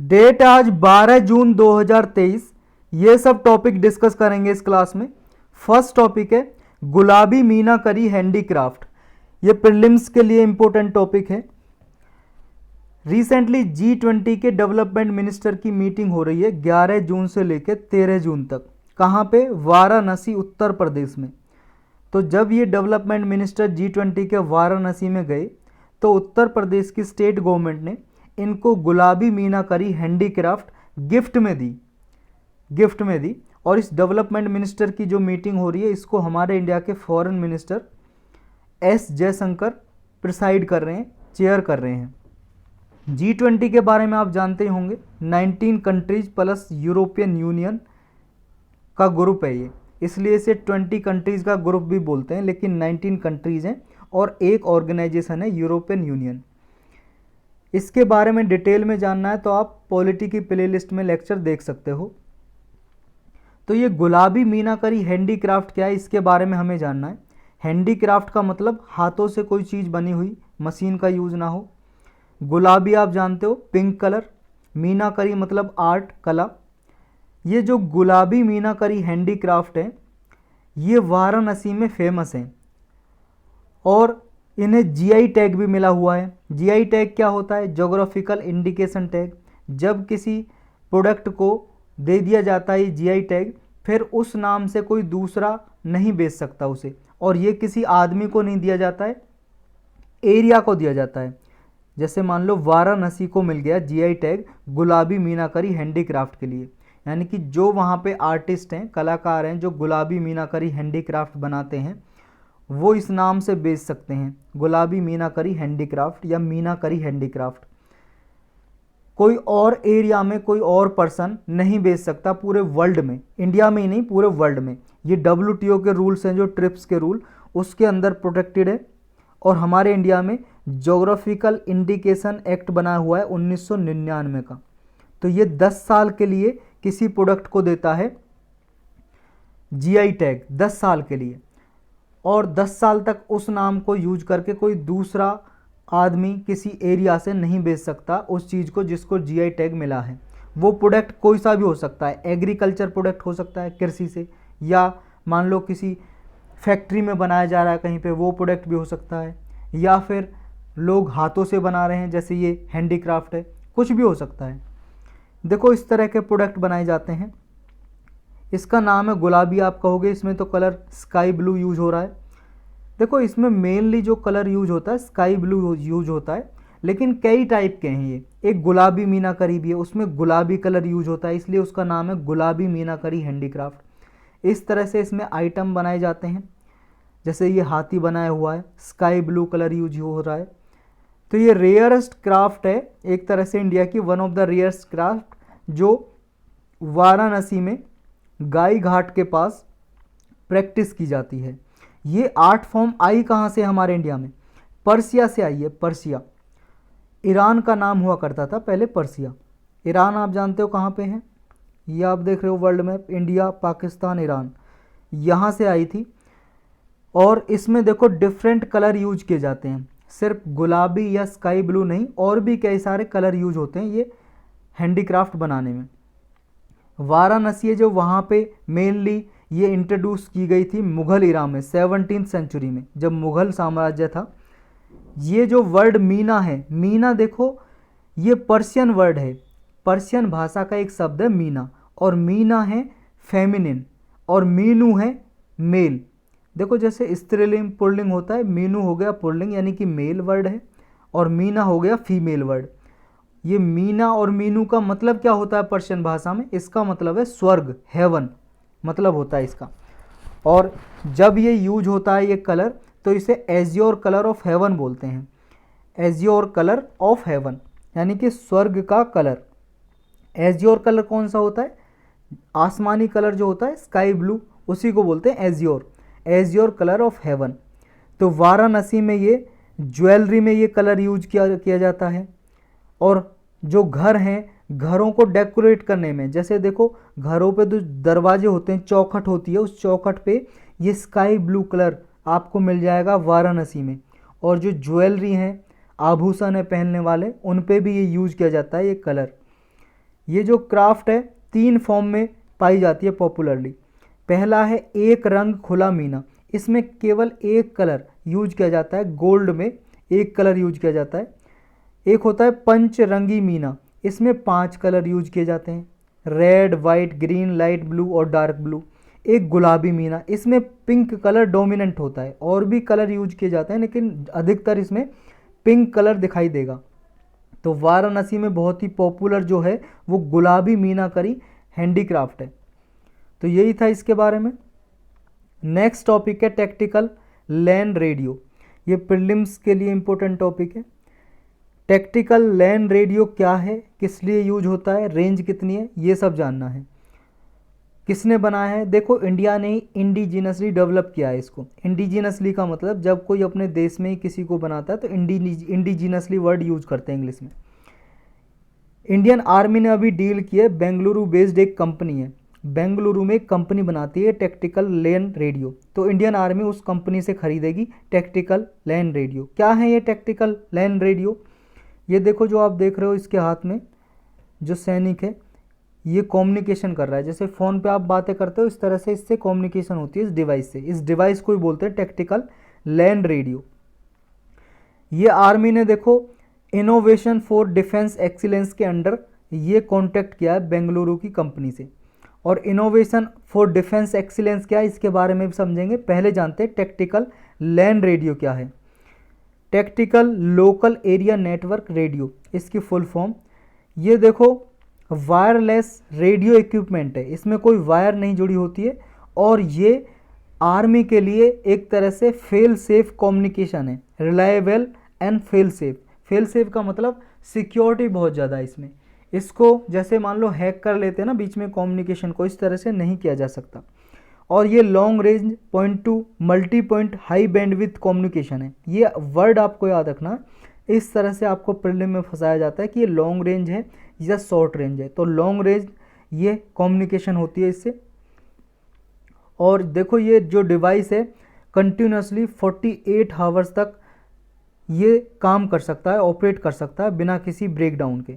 Date आज 12 जून 2023। ये सब टॉपिक डिस्कस करेंगे इस क्लास में। फर्स्ट टॉपिक है गुलाबी मीनाकरी हैंडीक्राफ्ट। ये प्रीलिम्स के लिए इंपॉर्टेंट टॉपिक है। रिसेंटली G20 के डेवलपमेंट मिनिस्टर की मीटिंग हो रही है 11 जून से लेकर 13 जून तक। कहाँ पे? वाराणसी, उत्तर प्रदेश में। तो जब ये डेवलपमेंट मिनिस्टर G20 के वाराणसी में गए तो उत्तर प्रदेश की स्टेट गवर्नमेंट ने इनको गुलाबी मीनाकरी हैंडीक्राफ्ट गिफ्ट में दी। और इस डेवलपमेंट मिनिस्टर की जो मीटिंग हो रही है इसको हमारे इंडिया के foreign minister S Jaishankar preside कर रहे हैं, चेयर कर रहे हैं। G20 के बारे में आप जानते ही होंगे, 19 कंट्रीज प्लस यूरोपियन यूनियन का ग्रुप है ये, इसलिए इसे 20 कंट्रीज़ का ग्रुप भी बोलते हैं, लेकिन 19 कंट्रीज़ हैं और एक ऑर्गेनाइजेशन है यूरोपियन यूनियन। इसके बारे में डिटेल में जानना है तो आप पॉलिटी की प्लेलिस्ट में लेक्चर देख सकते हो। तो ये गुलाबी मीनाकरी हैंडीक्राफ्ट क्या है, इसके बारे में हमें जानना है। हैंडीक्राफ्ट का मतलब हाथों से कोई चीज़ बनी हुई, मशीन का यूज़ ना हो। गुलाबी आप जानते हो पिंक कलर, मीनाकरी मतलब आर्ट, कला। ये जो गुलाबी मीनाकरी हैंडीक्राफ्ट है ये वाराणसी में फेमस है और इन्हें GI टैग भी मिला हुआ है। GI टैग क्या होता है? Geographical indication tag. जब किसी प्रोडक्ट को दे दिया जाता है GI टैग, फिर उस नाम से कोई दूसरा नहीं बेच सकता उसे। और ये किसी आदमी को नहीं दिया जाता है, एरिया को दिया जाता है। जैसे मान लो वाराणसी को मिल गया GI टैग गुलाबी मीनाकरी हैंडीक्राफ्ट के लिए, यानी कि जो वहाँ पे आर्टिस्ट हैं, कलाकार हैं, जो गुलाबी मीनाकरी हैंडीक्राफ्ट बनाते हैं वो इस नाम से बेच सकते हैं, गुलाबी मीनाकरी हैंडीक्राफ्ट या मीनाकरी हैंडीक्राफ्ट। कोई और एरिया में कोई और पर्सन नहीं बेच सकता पूरे वर्ल्ड में, इंडिया में ही नहीं पूरे वर्ल्ड में। ये WTO के रूल्स हैं, जो ट्रिप्स के रूल, उसके अंदर प्रोटेक्टेड है। और हमारे इंडिया में ज्योग्राफिकल इंडिकेशन एक्ट बना हुआ है 1999 का। तो ये 10 साल के लिए किसी प्रोडक्ट को देता है GI टैग, 10 साल के लिए। और 10 साल तक उस नाम को यूज करके कोई दूसरा आदमी किसी एरिया से नहीं बेच सकता उस चीज़ को जिसको GI टैग मिला है। वो प्रोडक्ट कोई सा भी हो सकता है, एग्रीकल्चर प्रोडक्ट हो सकता है कृषि से, या मान लो किसी फैक्ट्री में बनाया जा रहा है कहीं पे, वो प्रोडक्ट भी हो सकता है, या फिर लोग हाथों से बना रहे हैं जैसे ये हैंडीक्राफ्ट है, कुछ भी हो सकता है। देखो इस तरह के प्रोडक्ट बनाए जाते हैं। इसका नाम है गुलाबी, आप कहोगे इसमें तो कलर स्काई ब्लू यूज हो रहा है। देखो इसमें मेनली जो कलर यूज होता है स्काई ब्लू यूज होता है, लेकिन कई टाइप के हैं ये। एक गुलाबी मीनाकरी भी है, उसमें गुलाबी कलर यूज होता है, इसलिए उसका नाम है गुलाबी मीनाकरी हैंडीक्राफ्ट। इस तरह से इसमें आइटम बनाए जाते हैं। जैसे ये हाथी बनाया हुआ है, स्काई ब्लू कलर यूज हो रहा है। तो ये रेयरेस्ट क्राफ्ट है एक तरह से, इंडिया की one of the rarest craft, जो वाराणसी में गाई घाट के पास प्रैक्टिस की जाती है। ये आर्ट फॉर्म आई कहाँ से हमारे इंडिया में? पर्सिया से आई है। पर्सिया ईरान का नाम हुआ करता था पहले, पर्सिया। ईरान आप जानते हो कहाँ पे है? ये आप देख रहे हो world map, India, Pakistan, Iran, यहाँ से आई थी। और इसमें देखो डिफरेंट कलर यूज किए जाते हैं, सिर्फ गुलाबी या स्काई ब्लू नहीं, और भी कई सारे कलर यूज होते हैं ये हैंडीक्राफ्ट बनाने में। वाराणसी है जो, वहाँ पे मेनली ये इंट्रोड्यूस की गई थी मुग़ल इरा में, 17th सेंचुरी में, जब मुग़ल साम्राज्य था। ये जो वर्ड मीना है, मीना देखो ये पर्शियन वर्ड है, पर्शियन भाषा का एक शब्द है मीना, और मीना है फेमिनिन और मीनू है मेल। देखो जैसे स्त्रीलिंग पुल्लिंग होता है, मीनू हो गया पुल्लिंग यानी कि मेल वर्ड है, और मीना हो गया फीमेल वर्ड। ये मीना और मीनू का मतलब क्या होता है पर्शियन भाषा में? इसका मतलब है स्वर्ग, हेवन मतलब होता है इसका। और जब ये यूज होता है ये कलर, तो इसे एज्योर कलर ऑफ हेवन बोलते हैं। एज्योर कलर ऑफ हेवन यानी कि स्वर्ग का कलर। एज्योर कलर कौन सा होता है? आसमानी कलर जो होता है स्काई ब्लू, उसी को बोलते हैं azure, azure colour of haven. तो वाराणसी में ये ज्वेलरी में ये कलर यूज किया जाता है। और जो घर हैं, घरों को डेकोरेट करने में, जैसे देखो घरों पे जो दरवाजे होते हैं, चौखट होती है, उस चौखट पे ये स्काई ब्लू कलर आपको मिल जाएगा वाराणसी में। और जो ज्वेलरी हैं, आभूषण है पहनने वाले, उन पे भी ये यूज किया जाता है ये कलर। ये जो क्राफ्ट है 3 फॉर्म में पाई जाती है पॉपुलरली। पहला है एक रंग खुला मीना, इसमें केवल एक कलर यूज किया जाता है, गोल्ड में एक कलर यूज किया जाता है। एक होता है पंचरंगी मीना, इसमें 5 कलर यूज किए जाते हैं, red, white, green, light blue और डार्क ब्लू। एक गुलाबी मीना, इसमें पिंक कलर डोमिनेंट होता है, और भी कलर यूज किए जाते हैं लेकिन अधिकतर इसमें पिंक कलर दिखाई देगा। तो वाराणसी में बहुत ही पॉपुलर जो है वो गुलाबी मीनाकारी हैंडीक्राफ्ट है। तो यही था इसके बारे में। नेक्स्ट टॉपिक है टैक्टिकल लैंड रेडियो। ये प्रीलिम्स के लिए इंपॉर्टेंट टॉपिक है। टैक्टिकल लैंड रेडियो क्या है, किस लिए यूज होता है, रेंज कितनी है, ये सब जानना है। किसने बनाया है? देखो इंडिया ने ही इंडिजिनसली डेवलप किया है इसको। इंडिजिनसली का मतलब जब कोई अपने देश में ही किसी को बनाता है तो इंडिजिनसली वर्ड यूज करते हैं इंग्लिश में। इंडियन आर्मी ने अभी डील की है, बेंगलुरु बेस्ड एक कंपनी है, बेंगलुरु में एक कंपनी बनाती है टैक्टिकल लैंड रेडियो, तो इंडियन आर्मी उस कंपनी से खरीदेगी टैक्टिकल लैंड रेडियो। क्या है ये टैक्टिकल लैंड रेडियो? ये देखो जो आप देख रहे हो इसके हाथ में जो सैनिक है ये कम्युनिकेशन कर रहा है, जैसे फ़ोन पे आप बातें करते हो इस तरह से इससे कम्युनिकेशन होती है इस डिवाइस से। इस डिवाइस को ही बोलते हैं टैक्टिकल लैंड रेडियो। ये आर्मी ने देखो इनोवेशन फॉर डिफेंस एक्सीलेंस के अंडर ये कॉन्टैक्ट किया है बेंगलुरु की कंपनी से। और इनोवेशन फॉर डिफेंस एक्सीलेंस क्या है इसके बारे में भी समझेंगे। पहले जानते हैं टैक्टिकल लैंड रेडियो क्या है। Tactical local area network radio इसकी फुल फॉर्म। ये देखो वायरलेस रेडियो इक्विपमेंट है, इसमें कोई वायर नहीं जुड़ी होती है, और ये आर्मी के लिए एक तरह से फेल सेफ कम्युनिकेशन है, reliable and fail safe. Fail safe का मतलब सिक्योरिटी बहुत ज़्यादा है इसमें, इसको जैसे मान लो हैक कर लेते हैं ना बीच में कम्युनिकेशन को, इस तरह से नहीं किया जा सकता। और ये long range point two multi point high bandwidth communication है। ये वर्ड आपको याद रखना, इस तरह से आपको प्रीलिम में फंसाया जाता है कि ये लॉन्ग रेंज है या शॉर्ट रेंज है। तो लॉन्ग रेंज ये कम्युनिकेशन होती है इससे। और देखो ये जो डिवाइस है कंटिन्यूसली 48 आवर्स तक ये काम कर सकता है, ऑपरेट कर सकता है बिना किसी ब्रेकडाउन के।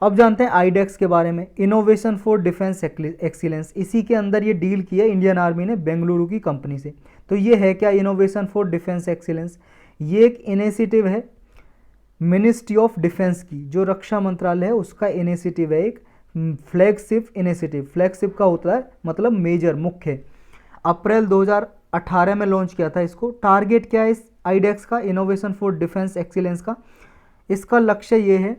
अब जानते हैं आईडेक्स के बारे में, इनोवेशन फॉर डिफेंस एक्सीलेंस। इसी के अंदर ये डील की है इंडियन आर्मी ने बेंगलुरु की कंपनी से। तो ये है क्या इनोवेशन फॉर डिफेंस एक्सीलेंस? ये एक इनिशिएटिव है मिनिस्ट्री ऑफ डिफेंस की, जो रक्षा मंत्रालय है उसका इनिशिएटिव है, एक फ्लैगशिप इनिशिएटिव। फ्लैगशिप का होता है मतलब मेजर, मुख्य। अप्रैल 2018 में लॉन्च किया था इसको। टारगेट क्या है इस आईडेक्स का, इनोवेशन फॉर डिफेंस एक्सीलेंस का? इसका लक्ष्य ये है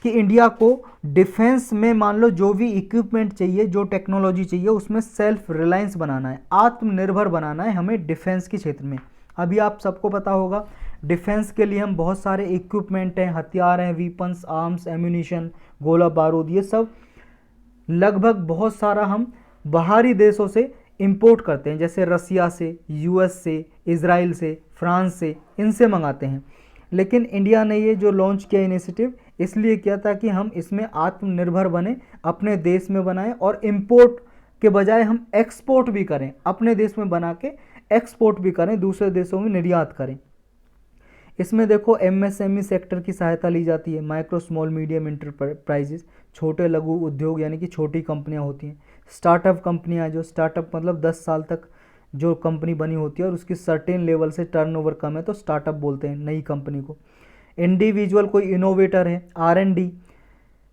कि इंडिया को डिफेंस में मान लो जो भी इक्विपमेंट चाहिए, जो टेक्नोलॉजी चाहिए, उसमें सेल्फ रिलायंस बनाना है, आत्मनिर्भर बनाना है हमें डिफेंस के क्षेत्र में। अभी आप सबको पता होगा डिफेंस के लिए हम बहुत सारे इक्विपमेंट हैं, हथियार हैं, वीपन्स, आर्म्स, एम्यूनिशन, गोला बारूद, ये सब लगभग बहुत सारा हम बाहरी देशों से इंपोर्ट करते हैं, जैसे रसिया से, यूएस से, इजराइल से, फ्रांस से, इनसे मंगाते हैं। लेकिन इंडिया ने ये जो लॉन्च किया इनिशिएटिव इसलिए किया था कि हम इसमें आत्मनिर्भर बने, अपने देश में बनाएं, और इंपोर्ट के बजाय हम एक्सपोर्ट भी करें, अपने देश में बना के एक्सपोर्ट भी करें, दूसरे देशों में निर्यात करें। इसमें देखो एमएसएमई सेक्टर की सहायता ली जाती है, माइक्रो स्मॉल मीडियम इंटरप्राइजेस, छोटे लघु उद्योग यानी कि छोटी कंपनियां होती हैं। स्टार्टअप कंपनियां, जो स्टार्टअप मतलब 10 साल तक जो कंपनी बनी होती है और उसकी सर्टेन लेवल से टर्नओवर कम है तो स्टार्टअप बोलते हैं नई कंपनी को। इंडिविजुअल कोई इनोवेटर है, R&D,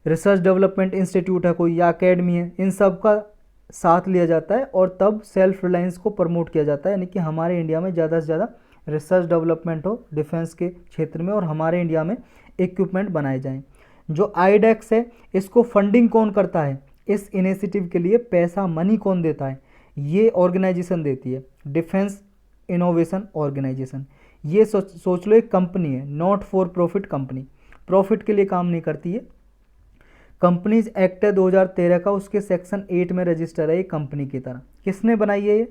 रिसर्च डेवलपमेंट इंस्टीट्यूट है कोई, या अकेडमी है, इन सब का साथ लिया जाता है और तब सेल्फ रिलायंस को प्रमोट किया जाता है, यानी कि हमारे इंडिया में ज़्यादा से ज़्यादा रिसर्च डेवलपमेंट हो डिफेंस के क्षेत्र में और हमारे इंडिया में इक्विपमेंट बनाए जाएं। जो आईडेक्स है इसको फंडिंग कौन करता है, इस इनिशिएटिव के लिए पैसा मनी कौन देता है? ये ऑर्गेनाइजेशन देती है, डिफेंस इनोवेशन ऑर्गेनाइजेशन। ये सोच लो एक कंपनी है, not for profit company, profit के लिए काम नहीं करती है। कंपनीज एक्ट है 2013 का, उसके सेक्शन 8 में रजिस्टर है ये कंपनी की तरह। किसने बनाई है ये?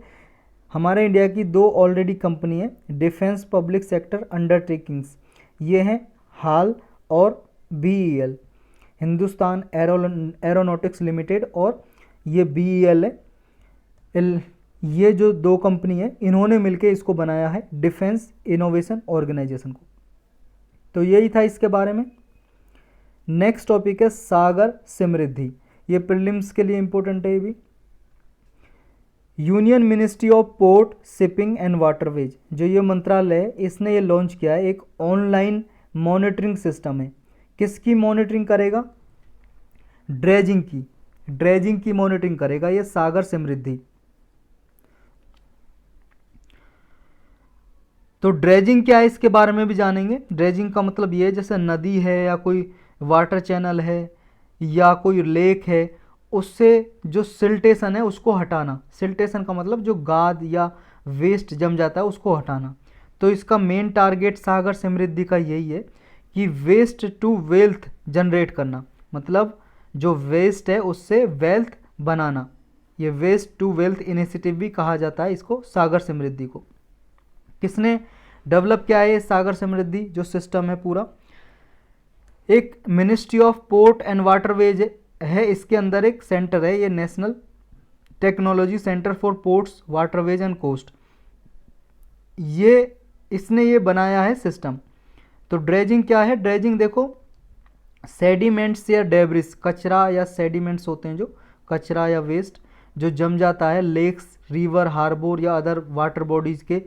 हमारे इंडिया की 2 ऑलरेडी कंपनी है, डिफेंस पब्लिक सेक्टर अंडरटेकिंग्स, ये हैं हाल और BEL, हिंदुस्तान एरोनॉटिक्स लिमिटेड, और ये BEL है। ये जो 2 कंपनी है इन्होंने मिलकर इसको बनाया है डिफेंस इनोवेशन ऑर्गेनाइजेशन को। तो यही था इसके बारे में। नेक्स्ट टॉपिक है सागर समृद्धि, ये प्रीलिम्स के लिए इंपॉर्टेंट है ये भी। Union ministry of port shipping and waterways, जो ये मंत्रालय है इसने ये लॉन्च किया है, एक ऑनलाइन मॉनिटरिंग सिस्टम है। किसकी मॉनिटरिंग करेगा? ड्रेजिंग की मॉनिटरिंग करेगा ये सागर समृद्धि। तो ड्रेजिंग क्या है इसके बारे में भी जानेंगे। ड्रेजिंग का मतलब ये है जैसे नदी है या कोई वाटर चैनल है या कोई लेक है, उससे जो सिल्टेशन है उसको हटाना। सिल्टेशन का मतलब जो गाद या वेस्ट जम जाता है उसको हटाना। तो इसका मेन टारगेट सागर समृद्धि का यही है कि वेस्ट टू वेल्थ जनरेट करना, मतलब जो वेस्ट है उससे वेल्थ बनाना। ये वेस्ट टू वेल्थ इनिशिएटिव भी कहा जाता है इसको, सागर समृद्धि को। किसने डेवलप किया है ये सागर समृद्धि जो सिस्टम है पूरा? एक ministry of port and waterways है, इसके अंदर एक सेंटर है, ये national technology centre for ports waterways and coast, इसने ये बनाया है सिस्टम। तो ड्रेजिंग क्या है? ड्रेजिंग देखो, सेडिमेंट्स या डेब्रिस, कचरा या सेडिमेंट्स होते हैं जो कचरा या वेस्ट जो जम जाता है लेक्स, रिवर, हार्बर या अदर वाटर बॉडीज के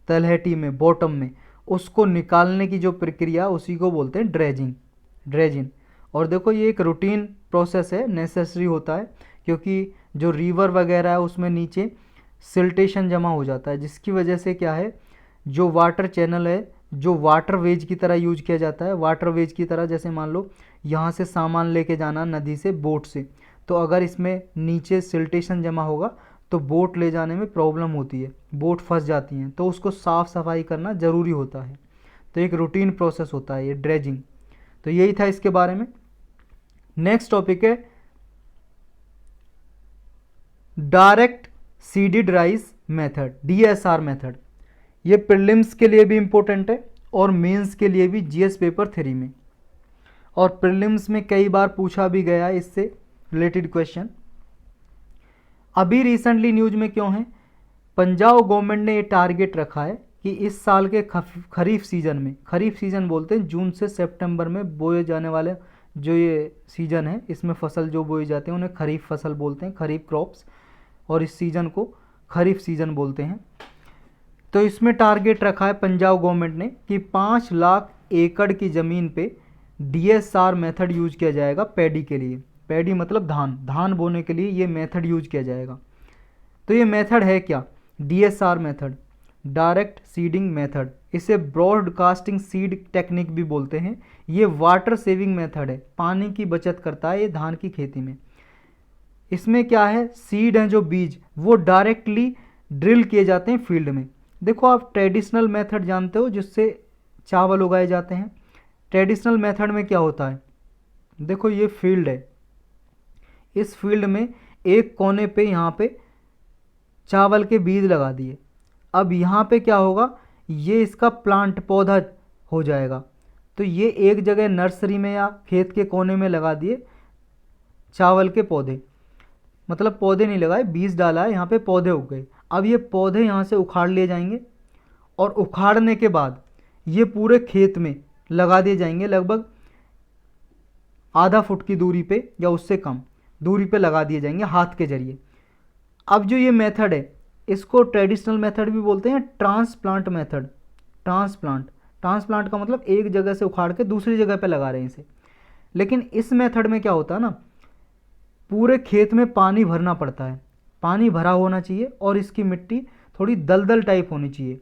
तलहटी में, बॉटम में, उसको निकालने की जो प्रक्रिया उसी को बोलते हैं ड्रेजिंग। और देखो ये एक रूटीन प्रोसेस है, नेसेसरी होता है, क्योंकि जो रिवर वगैरह है उसमें नीचे सिल्टेशन जमा हो जाता है, जिसकी वजह से क्या है, जो वाटर चैनल है जो वाटर वेज की तरह यूज किया जाता है। वाटर वेज की तरह जैसे मान लो यहाँ से सामान लेके जाना नदी से, बोट से, तो अगर इसमें नीचे सिल्टेशन जमा होगा तो बोट ले जाने में प्रॉब्लम होती है, बोट फंस जाती हैं, तो उसको साफ़ सफाई करना ज़रूरी होता है। तो एक रूटीन प्रोसेस होता है ये ड्रेजिंग। तो यही था इसके बारे में। नेक्स्ट टॉपिक है direct seeded rice method, DSR method. ये प्रीलिम्स के लिए भी इम्पोर्टेंट है और मेंस के लिए भी, जीएस पेपर 3 में, और प्रीलिम्स में कई बार पूछा भी गया है इससे रिलेटेड क्वेश्चन। अभी रिसेंटली न्यूज में क्यों है? पंजाब गवर्नमेंट ने ये टारगेट रखा है कि इस साल के खरीफ सीजन में, खरीफ सीजन बोलते हैं जून से सितंबर में बोए जाने वाले जो ये सीजन है, इसमें फसल जो बोई जाते हैं उन्हें खरीफ फसल बोलते हैं, खरीफ क्रॉप्स, और इस सीजन को खरीफ सीजन बोलते हैं। तो इसमें टारगेट रखा है पंजाब गवर्नमेंट ने कि 5 लाख एकड़ की ज़मीन पे DSR मेथड यूज किया जाएगा पैडी के लिए। पैडी मतलब धान बोने के लिए ये मेथड यूज किया जाएगा। तो ये मेथड है क्या? DSR method, direct seeding method, इसे ब्रॉडकास्टिंग सीड टेक्निक भी बोलते हैं। ये वाटर सेविंग मेथड है, पानी की बचत करता है ये धान की खेती में। इसमें क्या है, सीड हैं जो बीज वो डायरेक्टली ड्रिल किए जाते हैं फील्ड में। देखो आप ट्रेडिशनल मेथड जानते हो जिससे चावल उगाए जाते हैं। ट्रेडिशनल मेथड में क्या होता है, देखो ये फील्ड है, इस फील्ड में एक कोने पे यहाँ पे चावल के बीज लगा दिए। अब यहाँ पे क्या होगा, ये इसका प्लांट पौधा हो जाएगा। तो ये एक जगह नर्सरी में या खेत के कोने में लगा दिए चावल के पौधे, मतलब पौधे नहीं लगाए, बीज डाला है, यहाँ पे पौधे उग गए। अब ये पौधे यहाँ से उखाड़ लिए जाएंगे और उखाड़ने के बाद ये पूरे खेत में लगा दिए जाएंगे, लगभग आधा फुट की दूरी पे या उससे कम दूरी पे लगा दिए जाएंगे हाथ के जरिए। अब जो ये मेथड है इसको ट्रेडिशनल मेथड भी बोलते हैं, ट्रांसप्लांट मेथड। ट्रांसप्लांट का मतलब एक जगह से उखाड़ के दूसरी जगह पे लगा रहे हैं इसे। लेकिन इस मेथड में क्या होता है ना, पूरे खेत में पानी भरना पड़ता है, पानी भरा होना चाहिए और इसकी मिट्टी थोड़ी दलदल टाइप होनी चाहिए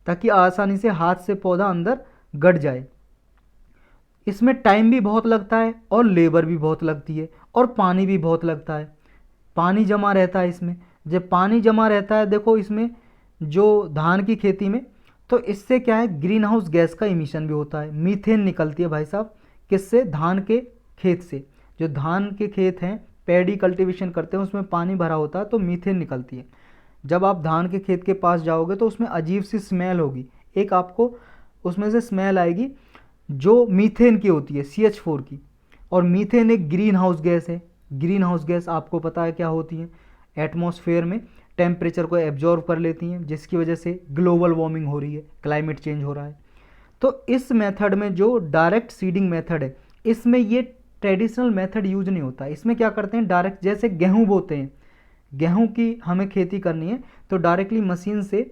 ताकि आसानी से हाथ से पौधा अंदर गड़ जाए। इसमें टाइम भी बहुत लगता है और लेबर भी बहुत लगती है और पानी भी बहुत लगता है, पानी जमा रहता है इसमें। जब पानी जमा रहता है देखो इसमें जो धान की खेती में, तो इससे क्या है, ग्रीन हाउस गैस का इमिशन भी होता है, मीथेन निकलती है भाई साहब। किससे? धान के खेत से। जो धान के खेत हैं, पैडी कल्टीवेशन करते हैं, उसमें पानी भरा होता है तो मीथेन निकलती है। जब आप धान के खेत के पास जाओगे तो उसमें अजीब सी स्मेल होगी, एक आपको उसमें से स्मेल आएगी जो मीथेन की होती है, CH4 की। और मीथेन एक ग्रीन हाउस गैस है। ग्रीन हाउस गैस आपको पता है क्या होती है, एटमॉस्फेयर में टेम्परेचर को एब्जॉर्व कर लेती हैं, जिसकी वजह से ग्लोबल वार्मिंग हो रही है, क्लाइमेट चेंज हो रहा है। तो इस मेथड में जो डायरेक्ट सीडिंग मेथड है इसमें ये ट्रेडिशनल मेथड यूज नहीं होता। इसमें क्या करते हैं, डायरेक्ट जैसे गेहूं बोते हैं, गेहूं की हमें खेती करनी है तो डायरेक्टली मशीन से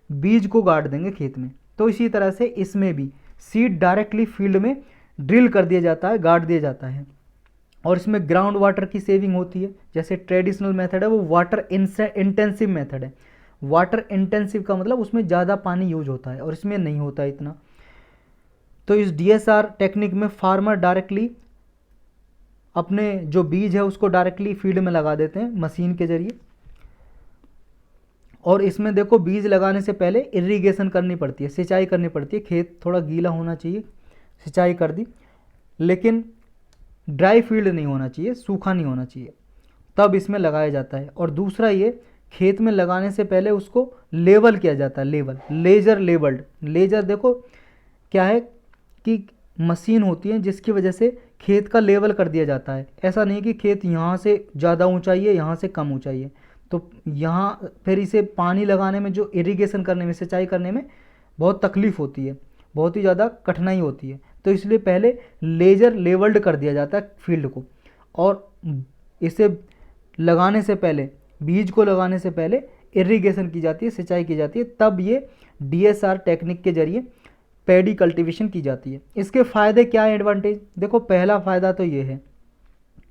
बीज को गाड़ देंगे खेत में। तो इसी तरह से इसमें भी सीड डायरेक्टली फील्ड में ड्रिल कर दिया जाता है, गाड़ दिया जाता है, और इसमें ग्राउंड वाटर की सेविंग होती है। जैसे ट्रेडिशनल मेथड है वो वाटर इंटेंसिव मेथड है। वाटर इंटेंसिव का मतलब उसमें ज़्यादा पानी यूज होता है और इसमें नहीं होता इतना। तो इस DSR टेक्निक में फार्मर डायरेक्टली अपने जो बीज है उसको डायरेक्टली फील्ड में लगा देते हैं मशीन के जरिए। और इसमें देखो बीज लगाने से पहले इरिगेशन करनी पड़ती है, सिंचाई करनी पड़ती है, खेत थोड़ा गीला होना चाहिए, सिंचाई कर दी, लेकिन ड्राई फील्ड नहीं होना चाहिए, सूखा नहीं होना चाहिए, तब इसमें लगाया जाता है। और दूसरा ये खेत में लगाने से पहले उसको लेवल किया जाता है, लेवल, लेजर लेबल्ड। लेजर देखो क्या है कि मशीन होती है जिसकी वजह से खेत का लेवल कर दिया जाता है। ऐसा नहीं कि खेत यहाँ से ज़्यादा ऊंचाई है, यहाँ से कम ऊंचाई है, तो यहाँ फिर इसे पानी लगाने में, जो इरिगेशन करने में, सिंचाई करने में बहुत तकलीफ़ होती है, बहुत ही ज़्यादा कठिनाई होती है। तो इसलिए पहले लेजर लेवल्ड कर दिया जाता है फील्ड को, और इसे लगाने से पहले, बीज को लगाने से पहले इरिगेशन की जाती है, सिंचाई की जाती है, तब ये DSR टेक्निक के जरिए पैडी कल्टीवेशन की जाती है। इसके फ़ायदे क्या है, एडवांटेज देखो। पहला फ़ायदा तो ये है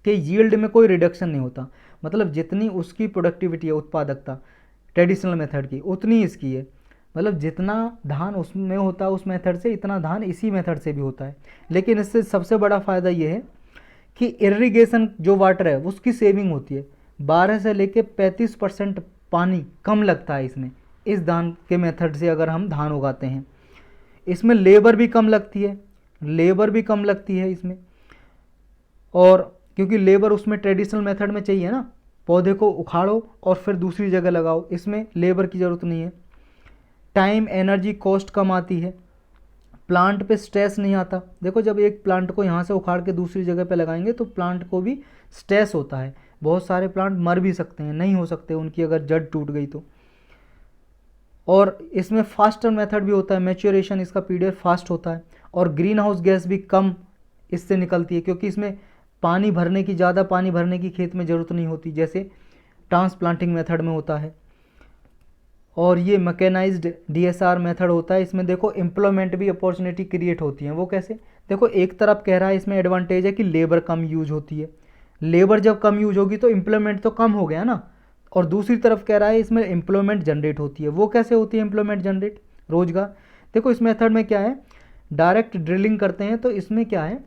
कि यील्ड में कोई रिडक्शन नहीं होता, मतलब जितनी उसकी प्रोडक्टिविटी है, उत्पादकता ट्रेडिशनल मेथड की, उतनी इसकी है। मतलब जितना धान उसमें होता है उस मेथड से, इतना धान इसी मेथड से भी होता है। लेकिन इससे सबसे बड़ा फ़ायदा ये है कि इरिगेशन जो वाटर है उसकी सेविंग होती है। 12 से लेके 35% पानी कम लगता है इसमें, इस धान के मेथड से अगर हम धान उगाते हैं। इसमें लेबर भी कम लगती है, लेबर भी कम लगती है इसमें, और क्योंकि लेबर उसमें ट्रेडिशनल मेथड में चाहिए ना, पौधे को उखाड़ो और फिर दूसरी जगह लगाओ, इसमें लेबर की ज़रूरत नहीं है। टाइम, एनर्जी, कॉस्ट कम आती है, प्लांट पे स्ट्रेस नहीं आता। देखो जब एक प्लांट को यहाँ से उखाड़ के दूसरी जगह पे लगाएंगे तो प्लांट को भी स्ट्रेस होता है, बहुत सारे प्लांट मर भी सकते हैं, नहीं हो सकते उनकी अगर जड़ टूट गई तो। और इसमें फास्टर मेथड भी होता है, मैच्योरेशन इसका पीरियड फास्ट होता है, और ग्रीन हाउस गैस भी कम इससे निकलती है, क्योंकि इसमें पानी भरने की, ज़्यादा पानी भरने की खेत में ज़रूरत नहीं होती, जैसे ट्रांसप्लांटिंग मेथड में होता है। और ये मैकेनाइज्ड DSR मेथड होता है, इसमें देखो एम्प्लॉयमेंट भी अपॉर्चुनिटी क्रिएट होती है। वो कैसे, देखो एक तरफ कह रहा है इसमें एडवांटेज है कि लेबर कम यूज होती है, लेबर जब कम यूज होगी तो एम्प्लॉयमेंट तो कम हो गया ना, और दूसरी तरफ कह रहा है इसमें एम्प्लॉयमेंट जनरेट होती है। वो कैसे होती है एम्प्लॉयमेंट जनरेट, रोजगार। देखो इस मेथड में क्या है, डायरेक्ट ड्रिलिंग करते हैं तो इसमें क्या है,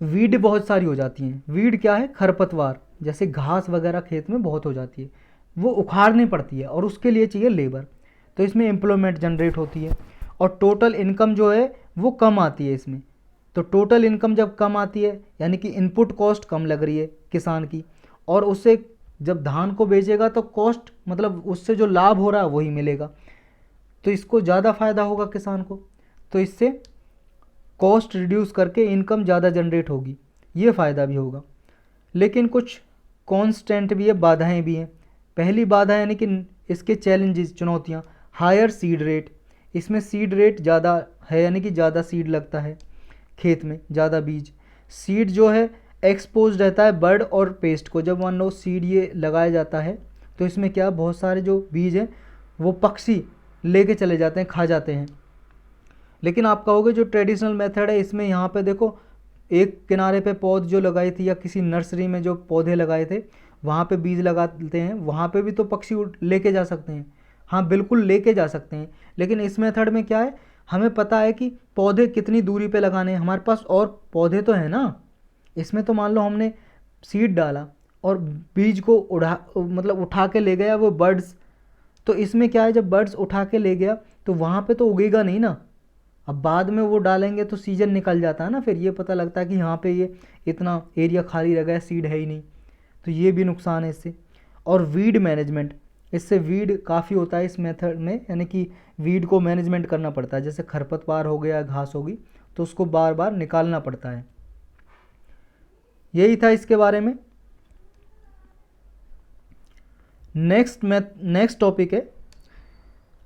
वीड बहुत सारी हो जाती हैं। वीड क्या है, खरपतवार, जैसे घास वगैरह खेत में बहुत हो जाती है, वो उखाड़नी पड़ती है और उसके लिए चाहिए लेबर। तो इसमें एम्प्लॉयमेंट जनरेट होती है, और टोटल इनकम जो है वो कम आती है इसमें। तो टोटल इनकम जब कम आती है यानी कि इनपुट कॉस्ट कम लग रही है किसान की, और उससे जब धान को बेचेगा तो कॉस्ट, मतलब उससे जो लाभ हो रहा है वही मिलेगा, तो इसको ज़्यादा फ़ायदा होगा किसान को। तो इससे कॉस्ट रिड्यूस करके इनकम ज़्यादा जनरेट होगी, ये फ़ायदा भी होगा। लेकिन कुछ कॉन्स्टेंट भी है, बाधाएं भी हैं। पहली बाधा यानी कि इसके चैलेंजेस, चुनौतियाँ, हायर सीड रेट। इसमें सीड रेट ज़्यादा है, यानी कि ज़्यादा सीड लगता है खेत में, ज़्यादा बीज। सीड जो है एक्सपोज रहता है बर्ड और पेस्ट को। जब मान लो सीड ये लगाया जाता है तो इसमें क्या, बहुत सारे जो बीज हैं वो पक्षी लेके चले जाते हैं, खा जाते हैं। लेकिन आप कहोगे जो ट्रेडिशनल मेथड है इसमें, यहाँ पे देखो एक किनारे पे पौध जो लगाई थी, या किसी नर्सरी में जो पौधे लगाए थे वहाँ पे बीज लगाते हैं, वहाँ पे भी तो पक्षी लेके जा सकते हैं। हाँ बिल्कुल लेके जा सकते हैं, लेकिन इस मेथड में क्या है, हमें पता है कि पौधे कितनी दूरी पे लगाने हैं, हमारे पास और पौधे तो हैं ना। इसमें तो मान लो हमने सीड डाला और बीज को उठा के ले गया वो बर्ड्स, तो इसमें क्या है, जब बर्ड्स उठा के ले गया तो वहाँ पे तो उगेगा नहीं ना। अब बाद में वो डालेंगे तो सीजन निकल जाता है ना, फिर ये पता लगता है कि यहाँ पे ये इतना एरिया खाली रह गया, सीड है ही नहीं, तो ये भी नुकसान है इससे। और वीड मैनेजमेंट, इससे वीड काफ़ी होता है इस मेथड में, यानी कि वीड को मैनेजमेंट करना पड़ता है, जैसे खरपतवार हो गया, घास होगी, तो उसको बार बार निकालना पड़ता है। यही था इसके बारे में। नेक्स्ट टॉपिक है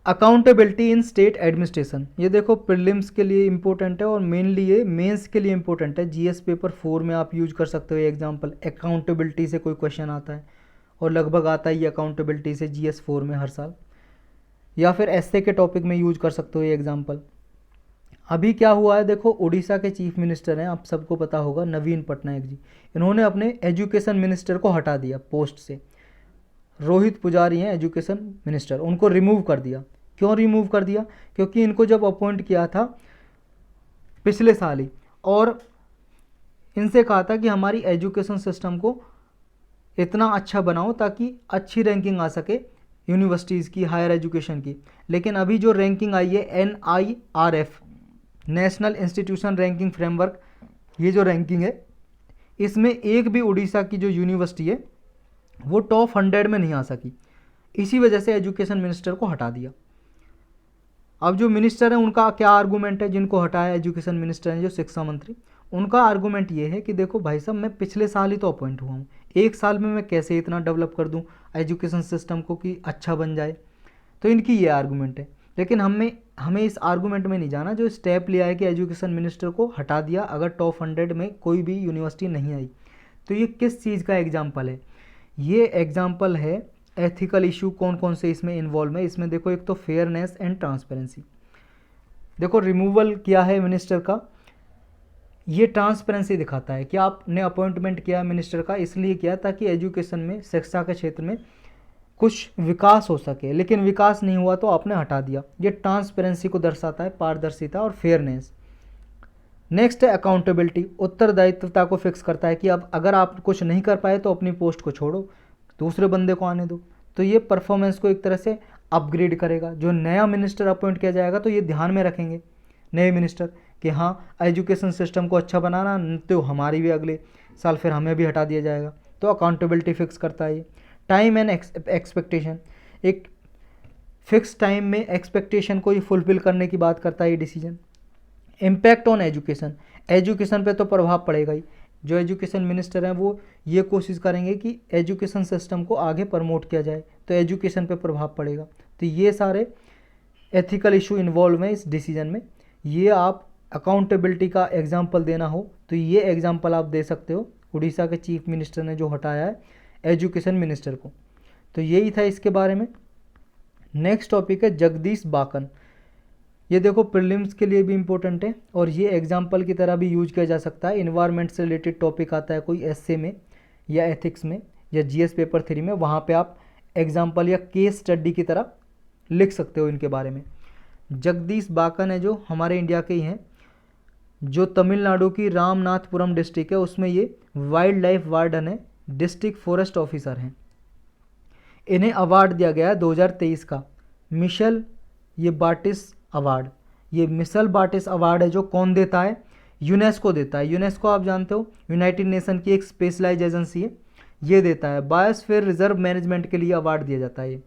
अकाउंटेबिलिटी इन स्टेट एडमिनिस्ट्रेशन, ये देखो प्रीलिम्स के लिए इंपॉर्टेंट है और मेनली ये मेंस के लिए इंपॉर्टेंट है। जीएस पेपर 4 में आप यूज कर सकते हो ये एग्जांपल, अकाउंटेबिलिटी से कोई क्वेश्चन आता है और लगभग आता है ये अकाउंटेबिलिटी से जीएस 4 में हर साल, या फिर एसए के टॉपिक में यूज कर सकते हो ये एग्जाम्पल। अभी क्या हुआ है देखो, उड़ीसा के चीफ मिनिस्टर हैं, आप सबको पता होगा, नवीन पटनायक जी, इन्होंने अपने एजुकेशन मिनिस्टर को हटा दिया पोस्ट से। रोहित पुजारी हैं एजुकेशन मिनिस्टर, उनको रिमूव कर दिया। क्यों रिमूव कर दिया? क्योंकि इनको जब अपॉइंट किया था पिछले साल ही, और इनसे कहा था कि हमारी एजुकेशन सिस्टम को इतना अच्छा बनाओ ताकि अच्छी रैंकिंग आ सके यूनिवर्सिटीज़ की, हायर एजुकेशन की। लेकिन अभी जो रैंकिंग आई है NIRF, national institution ranking framework, ये जो रैंकिंग है इसमें एक भी उड़ीसा की जो यूनिवर्सिटी है वो टॉप 100 में नहीं आ सकी। इसी वजह से एजुकेशन मिनिस्टर को हटा दिया। अब जो मिनिस्टर हैं उनका क्या आर्गूमेंट है, जिनको हटाया एजुकेशन मिनिस्टर हैं जो शिक्षा मंत्री, उनका आर्गूमेंट ये है कि देखो भाई साहब, मैं पिछले साल ही तो अपॉइंट हुआ हूँ, एक साल में मैं कैसे इतना डेवलप कर दूँ एजुकेशन सिस्टम को कि अच्छा बन जाए। तो इनकी ये आर्गूमेंट है। लेकिन हमें इस आर्गूमेंट में नहीं जाना जो स्टेप लिया है कि एजुकेशन मिनिस्टर को हटा दिया अगर टॉप 100 में कोई भी यूनिवर्सिटी नहीं आई। तो ये किस चीज़ का एग्जाम्पल है? ये एग्जाम्पल है एथिकल इशू कौन कौन से इसमें इन्वॉल्व है। इसमें देखो, एक तो फेयरनेस एंड ट्रांसपेरेंसी। देखो रिमूवल किया है मिनिस्टर का, ये ट्रांसपेरेंसी दिखाता है कि आपने अपॉइंटमेंट किया मिनिस्टर का, इसलिए किया ताकि एजुकेशन में, शिक्षा के क्षेत्र में कुछ विकास हो सके, लेकिन विकास नहीं हुआ तो आपने हटा दिया। ये ट्रांसपेरेंसी को दर्शाता है, पारदर्शिता और फेयरनेस। नेक्स्ट है अकाउंटेबिलिटी, उत्तरदायित्वता को फिक्स करता है कि अब अगर आप कुछ नहीं कर पाए तो अपनी पोस्ट को छोड़ो, दूसरे बंदे को आने दो। तो ये परफॉर्मेंस को एक तरह से अपग्रेड करेगा। जो नया मिनिस्टर अपॉइंट किया जाएगा तो ये ध्यान में रखेंगे नए मिनिस्टर कि हाँ, एजुकेशन सिस्टम को अच्छा बनाना, तो हमारी भी अगले साल फिर हमें भी हटा दिया जाएगा। तो अकाउंटेबिलिटी फिक्स करता है ये। टाइम एंड एक्सपेक्टेशन, एक फिक्स टाइम में एक्सपेक्टेशन को ये फुलफिल करने की बात करता है ये decision. Impact on education, education पे तो प्रभाव पड़ेगा ही। जो एजुकेशन मिनिस्टर हैं वो ये कोशिश करेंगे कि एजुकेशन सिस्टम को आगे प्रमोट किया जाए, तो एजुकेशन पे प्रभाव पड़ेगा। तो ये सारे एथिकल इशू इन्वॉल्व हैं इस डिसीजन में। ये आप अकाउंटेबिलिटी का एग्जाम्पल देना हो तो ये एग्जाम्पल आप दे सकते हो, उड़ीसा के चीफ मिनिस्टर ने जो हटाया है एजुकेशन मिनिस्टर को। तो यही था इसके बारे में। नेक्स्ट टॉपिक है जगदीश बाकन। ये देखो प्रीलिम्स के लिए भी इम्पोर्टेंट है और ये एग्जाम्पल की तरह भी यूज किया जा सकता है। इन्वायरमेंट से रिलेटेड टॉपिक आता है कोई एसए में या एथिक्स में या जीएस पेपर 3 में, वहाँ पे आप एग्जाम्पल या केस स्टडी की तरह लिख सकते हो इनके बारे में। जगदीश बाकन है जो हमारे इंडिया के ही हैं, जो तमिलनाडु की रामनाथपुरम डिस्ट्रिक्ट है उसमें ये वाइल्ड लाइफ वार्डन है, डिस्ट्रिक्ट फॉरेस्ट ऑफिसर हैं। इन्हें अवार्ड दिया गया है 2023 का मिशेल ये बाटिस अवार्ड। ये मिशेल बाटिस अवार्ड है जो कौन देता है? यूनेस्को देता है। यूनेस्को आप जानते हो यूनाइटेड नेशन की एक स्पेशलाइज एजेंसी है, ये देता है। बायोस्फीयर रिजर्व मैनेजमेंट के लिए अवार्ड दिया जाता है।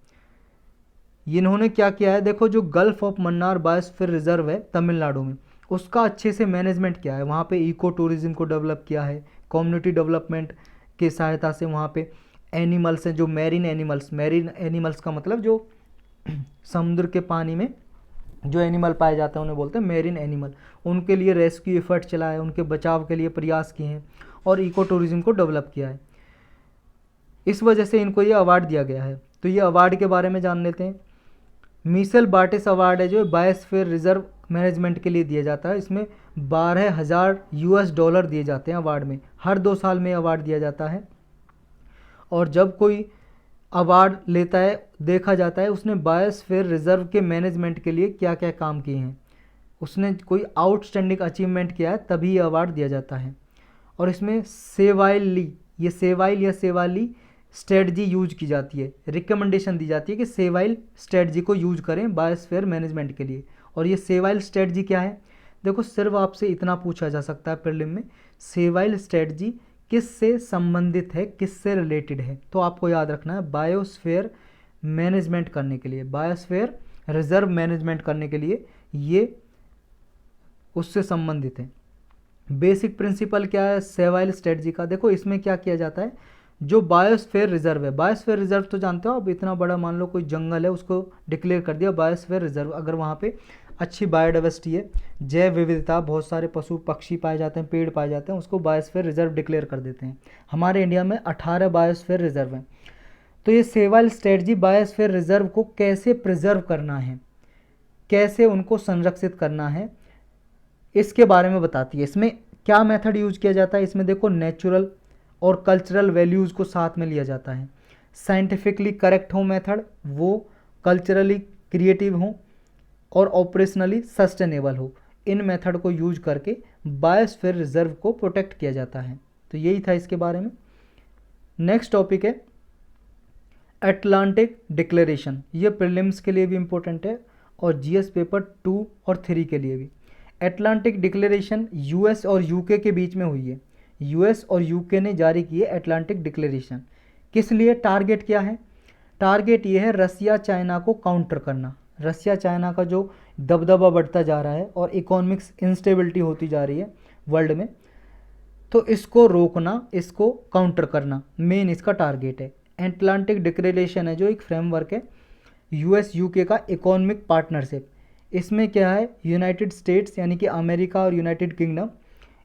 इन्होंने क्या किया है देखो, जो gulf of Mannar biosphere reserve है तमिलनाडु में, उसका अच्छे से मैनेजमेंट किया है। वहाँ पे इको टूरिज्म को डेवलप किया है, कम्युनिटी डेवलपमेंट की सहायता से। वहाँ पे एनिमल्स हैं जो मैरीन एनिमल्स का मतलब जो समुद्र के पानी में जो एनिमल पाए जाते हैं उन्हें बोलते हैं मैरीन एनिमल। उनके लिए रेस्क्यू एफर्ट चला है, उनके बचाव के लिए प्रयास किए हैं और इको टूरिज्म को डेवलप किया है। इस वजह से इनको ये अवार्ड दिया गया है। तो ये अवार्ड के बारे में जान लेते हैं। मिशेल बाटिस अवार्ड है जो बायोस्फीयर रिजर्व मैनेजमेंट के लिए दिया जाता है। इसमें $12,000 दिए जाते हैं अवार्ड में। हर 2 साल में अवार्ड दिया जाता है। और जब कोई अवार्ड लेता है देखा जाता है उसने बायोस्फीयर रिजर्व के मैनेजमेंट के लिए क्या क्या काम किए हैं, उसने कोई आउटस्टैंडिंग अचीवमेंट किया है, तभी ये अवार्ड दिया जाता है। और इसमें सेवाइल स्ट्रेटजी यूज की जाती है। रिकमेंडेशन दी जाती है कि सेवाइल स्ट्रेटजी को यूज करें बायोस्फीयर मैनेजमेंट के लिए। और ये सेवाइल स्ट्रेटजी क्या है? देखो सिर्फ आपसे इतना पूछा जा सकता है प्रीलिम में, सेवाइल स्ट्रेटजी किससे संबंधित है, किससे रिलेटेड है? तो आपको याद रखना है बायोस्फीयर मैनेजमेंट करने के लिए, बायोस्फीयर रिजर्व मैनेजमेंट करने के लिए ये उससे संबंधित है। बेसिक प्रिंसिपल क्या है सेवाइल स्ट्रेटजी का? देखो इसमें क्या किया जाता है, जो बायोस्फीयर रिजर्व है, बायोस्फीयर रिजर्व तो जानते हो आप, इतना बड़ा मान लो कोई जंगल है उसको डिक्लेयर कर दिया बायोस्फीयर रिजर्व, अगर वहाँ पे अच्छी बायोडाइवर्सिटी है, जैव विविधता, बहुत सारे पशु पक्षी पाए जाते हैं, पेड़ पाए जाते हैं, उसको बायोस्फीयर रिजर्व डिक्लेयर कर देते हैं। हमारे इंडिया में 18 बायोस्फीयर रिजर्व हैं। तो ये सेवाल स्ट्रेटजी बायोस्फीयर रिजर्व को कैसे प्रिजर्व करना है, कैसे उनको संरक्षित करना है, इसके बारे में बताती है। इसमें क्या मेथड यूज किया जाता है, इसमें देखो नेचुरल और कल्चरल वैल्यूज़ को साथ में लिया जाता है। साइंटिफिकली करेक्ट हो मेथड, वो कल्चरली क्रिएटिव हो और ऑपरेशनली सस्टेनेबल हो, इन मेथड को यूज करके बायोस्फीयर रिजर्व को प्रोटेक्ट किया जाता है। तो यही था इसके बारे में। नेक्स्ट टॉपिक है अटलांटिक डिक्लेरेशन। ये प्रीलिम्स के लिए भी इम्पोर्टेंट है और जीएस पेपर 2 और 3 के लिए भी। अटलांटिक डिक्लेरेशन यूएस और यूके के बीच में हुई है। यूएस और यूके ने जारी की है अटलांटिक डिक्लेरेशन। किस लिए, टारगेट क्या है, टारगेट ये है रसिया चाइना को काउंटर करना। रसिया चाइना का जो दबदबा बढ़ता जा रहा है और इकोनॉमिक्स इंस्टेबिलिटी होती जा रही है वर्ल्ड में, तो इसको रोकना, इसको काउंटर करना मेन इसका टारगेट है। अटलांटिक डिक्लेरेशन है जो एक फ्रेमवर्क है यूएस यूके का इकोनॉमिक पार्टनरशिप। इसमें क्या है, यूनाइटेड स्टेट्स यानी कि अमेरिका और यूनाइटेड किंगडम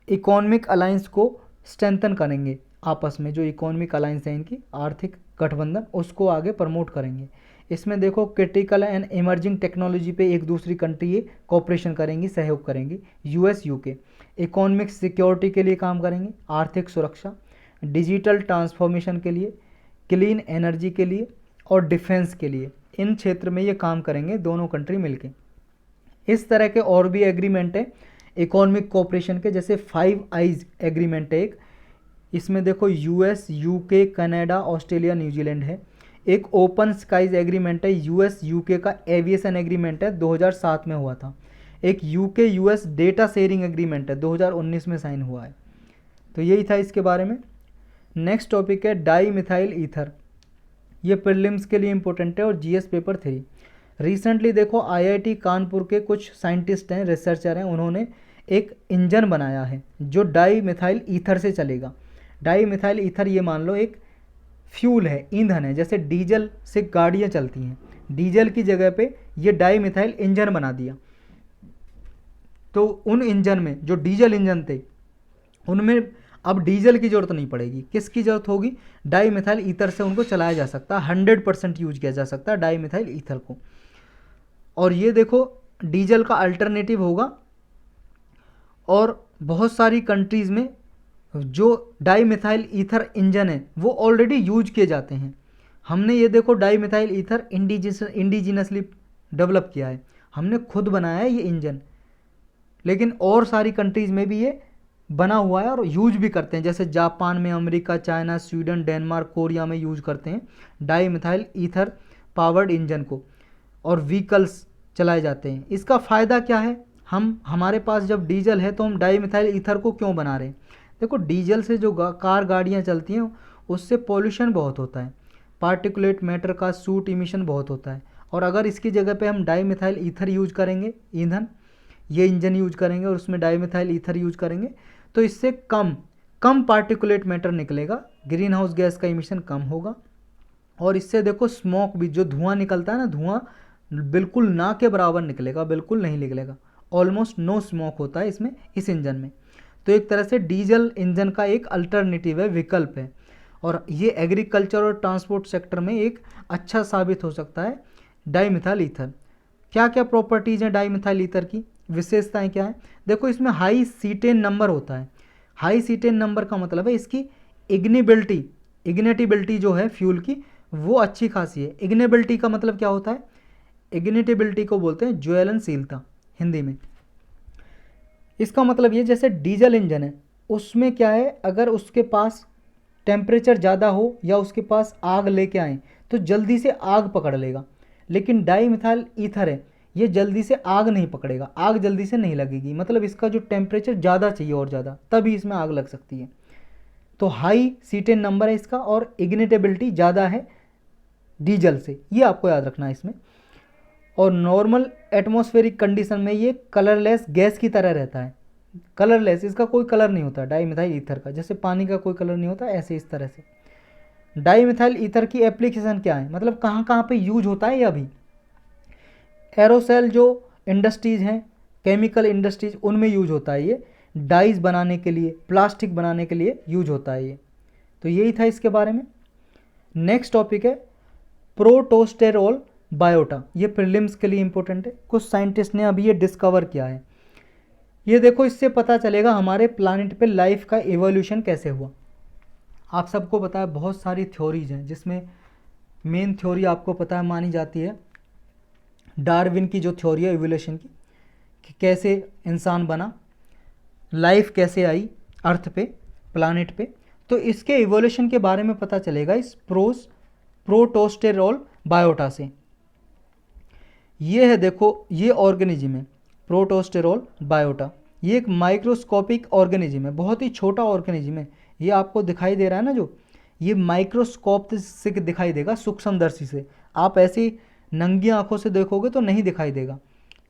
इकोनॉमिक अलायंस को स्ट्रेंथन करेंगे, आपस में जो इकोनॉमिक अलायंस है इनकी आर्थिक गठबंधन, उसको आगे प्रमोट करेंगे। इसमें देखो क्रिटिकल एंड इमर्जिंग टेक्नोलॉजी पे एक दूसरी कंट्री ये कॉपरेशन करेंगी, सहयोग करेंगी। यूएस यूके इकोनॉमिक सिक्योरिटी के लिए काम करेंगे, आर्थिक सुरक्षा, डिजिटल ट्रांसफॉर्मेशन के लिए, क्लीन एनर्जी के लिए और डिफेंस के लिए, इन क्षेत्र में ये काम करेंगे दोनों कंट्री मिलके। इस तरह के और भी एग्रीमेंट है इकोनॉमिक कोऑपरेशन के, जैसे 5 आइज एग्रीमेंट है एक, इसमें देखो US UK Canada Australia New Zealand है। एक ओपन स्काइज एग्रीमेंट है यूएस यूके का, एविएशन एग्रीमेंट है 2007 में हुआ था। एक UK US data sharing agreement है 2019 में साइन हुआ है। तो यही था इसके बारे में। नेक्स्ट टॉपिक है डाई मिथाइल ईथर। ये प्रीलिम्स के लिए इंपॉर्टेंट है और जीएस पेपर 3। रिसेंटली देखो आईआईटी कानपुर के कुछ साइंटिस्ट हैं, रिसर्चर हैं, उन्होंने एक इंजन बनाया है जो डाई मिथाइल ईथर से चलेगा। डाई मिथाइल ईथर ये मान लो एक फ्यूल है, ईंधन है, जैसे डीजल से गाड़ियाँ चलती हैं, डीजल की जगह पे ये डाई मिथाइल इंजन बना दिया। तो उन इंजन में जो डीजल इंजन थे उनमें अब डीजल की ज़रूरत नहीं पड़ेगी, किसकी ज़रूरत होगी, डाई मिथाइल ईथर से उनको चलाया जा सकता है, 100% यूज किया जा सकता है डाई मिथाइल ईथर को। और ये देखो डीजल का अल्टरनेटिव होगा और बहुत सारी कंट्रीज़ में जो डाई मिथाइल ईथर इंजन है वो ऑलरेडी यूज किए जाते हैं। हमने ये देखो di methyl ether indigenously develop किया है, हमने खुद बनाया है ये इंजन, लेकिन और सारी कंट्रीज़ में भी ये बना हुआ है और यूज भी करते हैं, जैसे जापान में, America, China, Sweden, Denmark, Korea में यूज करते हैं di methyl ether powered engine को और व्हीकल्स चलाए जाते हैं। इसका फ़ायदा क्या है, हमारे पास जब डीजल है तो हम डाई मिथाइल ईथर को क्यों बना रहे हैं। देखो डीजल से जो कार गाड़ियाँ चलती हैं उससे पॉल्यूशन बहुत होता है, पार्टिकुलेट मैटर का सूट इमिशन बहुत होता है, और अगर इसकी जगह पे हम डाई मिथाइल ईथर यूज करेंगे, ईंधन ये इंजन यूज करेंगे और उसमें डाई मिथाइल ईथर यूज करेंगे, तो इससे कम पार्टिकुलेट मैटर निकलेगा, ग्रीन हाउस गैस का इमिशन कम होगा। और इससे देखो स्मोक भी, जो धुआं निकलता है ना, धुआं बिल्कुल ना के बराबर निकलेगा, बिल्कुल नहीं निकलेगा, ऑलमोस्ट नो स्मोक होता है इसमें, इस इंजन में। तो एक तरह से डीजल इंजन का एक अल्टरनेटिव है, विकल्प है, और ये एग्रीकल्चर और ट्रांसपोर्ट सेक्टर में एक अच्छा साबित हो सकता है डाई मिथाइल ईथर। क्या क्या प्रॉपर्टीज़ हैं डाई मिथाइल ईथर की, विशेषताएं क्या हैं, देखो इसमें हाई सीटेन नंबर होता है। हाई सीटेन नंबर का मतलब है इसकी इग्निटेबिलिटी जो है फ्यूल की वो अच्छी खासी है। इग्निटेबिलिटी का मतलब क्या होता है, इग्निटेबिलिटी को बोलते हैं ज्वलनशीलता हिंदी में। इसका मतलब ये जैसे डीजल इंजन है उसमें क्या है, अगर उसके पास टेम्परेचर ज़्यादा हो या उसके पास आग लेके आए तो जल्दी से आग पकड़ लेगा, लेकिन डाई मिथाइल ईथर है ये जल्दी से आग नहीं पकड़ेगा, आग जल्दी से नहीं लगेगी, मतलब इसका जो टेम्परेचर ज़्यादा चाहिए और ज़्यादा, तभी इसमें आग लग सकती है। तो हाई सीटेन नंबर है इसका और इग्निटेबिलिटी ज़्यादा है डीजल से, ये आपको याद रखना है इसमें। और नॉर्मल एटमॉस्फेरिक कंडीशन में ये कलरलेस गैस की तरह रहता है, कलरलेस, इसका कोई कलर नहीं होता डाई मिथाइल ईथर का, जैसे पानी का कोई कलर नहीं होता ऐसे इस तरह से। डाईमिथाइल ईथर की एप्लीकेशन क्या है, मतलब कहाँ कहाँ पे यूज होता है ये अभी। एरोसेल जो इंडस्ट्रीज़ हैं, केमिकल इंडस्ट्रीज, उनमें यूज होता है ये, डाइज बनाने के लिए, प्लास्टिक बनाने के लिए यूज होता है ये। तो यही था इसके बारे में। नेक्स्ट टॉपिक है प्रोटोस्टेरोल बायोटा, ये प्रीलिम्स के लिए इंपॉर्टेंट है। कुछ साइंटिस्ट ने अभी ये डिस्कवर किया है। ये देखो, इससे पता चलेगा हमारे प्लानिट पे लाइफ का एवोल्यूशन कैसे हुआ। आप सबको पता है बहुत सारी थ्योरीज हैं, जिसमें मेन थ्योरी आपको पता है मानी जाती है डार्विन की जो थ्योरी है एवोल्यूशन की, कि कैसे इंसान बना, लाइफ कैसे आई अर्थ पे, प्लानिट पे। तो इसके इवोल्यूशन के बारे में पता चलेगा इस प्रोटोस्टेरोल बायोटा से। ये है देखो, ये ऑर्गेनिज्म है प्रोटोस्टेरोल बायोटा। ये एक माइक्रोस्कोपिक ऑर्गेनिज्म है, बहुत ही छोटा ऑर्गेनिज्म है। ये आपको दिखाई दे रहा है ना, जो ये माइक्रोस्कोप से दिखाई देगा, सूक्ष्मदर्शी से। आप ऐसी नंगी आंखों से देखोगे तो नहीं दिखाई देगा।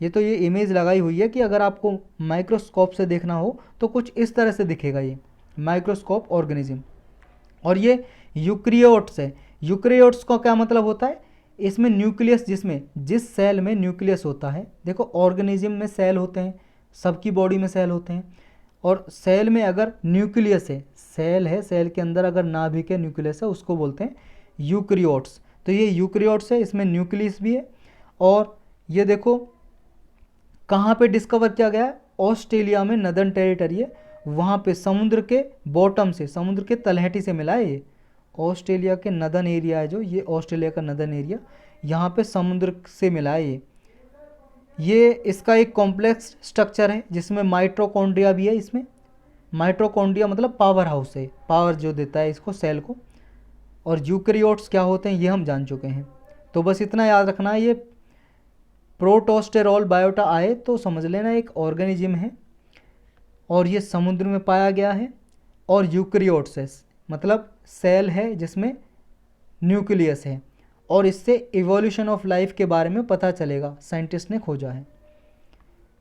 ये तो ये इमेज लगाई हुई है कि अगर आपको माइक्रोस्कोप से देखना हो तो कुछ इस तरह से दिखेगा ये माइक्रोस्कोप ऑर्गेनिज्म। और ये यूक्रियोट्स है। यूक्रियोट्स का क्या मतलब होता है, इसमें न्यूक्लियस, जिस सेल में न्यूक्लियस होता है, देखो ऑर्गेनिज्म में सेल होते हैं, सबकी बॉडी में सेल होते हैं, और सेल में अगर न्यूक्लियस है, सेल है, सेल के अंदर अगर नाभिक है, न्यूक्लियस है, उसको बोलते हैं यूक्रियोट्स। तो ये यूक्रियोट्स है, इसमें न्यूक्लियस भी है। और ये देखो कहाँ पे डिस्कवर किया गया है, ऑस्ट्रेलिया में, नदर्न टेरिटरी है, वहाँ पे समुद्र के बॉटम से, समुद्र के तलहटी से मिला है ये। ऑस्ट्रेलिया के नदर्न एरिया है जो, ये ऑस्ट्रेलिया का नदर्न एरिया, यहाँ पे समुद्र से मिला है ये इसका एक कॉम्प्लेक्स स्ट्रक्चर है जिसमें माइटोकॉन्ड्रिया भी है। इसमें माइटोकॉन्ड्रिया मतलब पावर हाउस है, पावर जो देता है इसको, सेल को। और यूकैरियोट्स क्या होते हैं ये हम जान चुके हैं। तो बस इतना याद रखना है, ये प्रोटोस्टेरोल बायोटा आए तो समझ लेना एक ऑर्गेनिज्म है, और ये समुद्र में पाया गया है। और यूकैरियोट्स है मतलब सेल है जिसमें न्यूक्लियस है, और इससे इवोल्यूशन ऑफ लाइफ के बारे में पता चलेगा, साइंटिस्ट ने खोजा है।